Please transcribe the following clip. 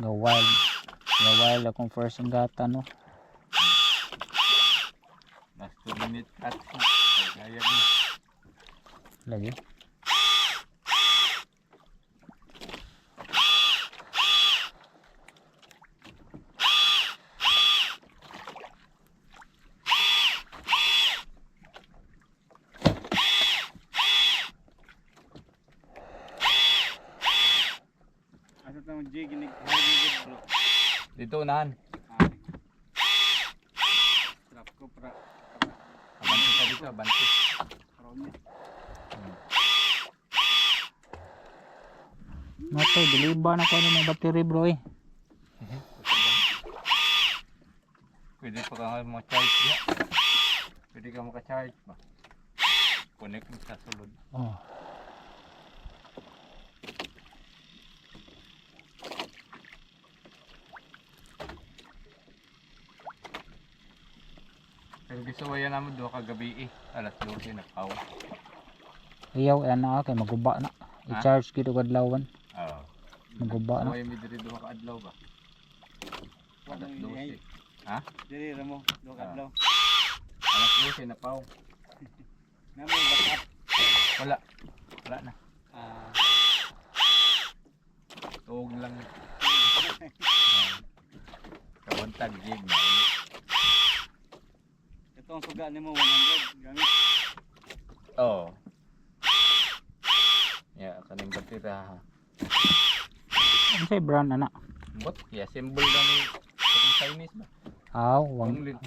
Nga wild akong first gata no. Last 2 minutes cut. Kaya ni. Lagi. Asa tang jig ni bro. Dito unahan. Trap ko pra. Abanti ka dito, abanti. Karon. Matay diliba na ko ng battery bro eh. Pwede pa ka mo-charge niya. Pwede ka maka-charge ba? Connect mo sa sulod. Oh. Pero gisawayan naman doon kagabi eh. Alas 12 na pao. Iyaw na kay maguba na. I-charge gito kadlawon. Oo. Maguba na. Saway mi diri doon ka adlaw ba? Alas 12. Ha? Diri ra mo, do kadlaw. Alas 12 na pao. Namo backup. Wala. Wala na. Ah, Tuog lang. Kabuntag jig na. ito ang suga nimo 100 gamit. Oo. Ya, kaning batira. Ano say brand ana? Bot, ya symbol lang ni Chinese ba? Aw, Only.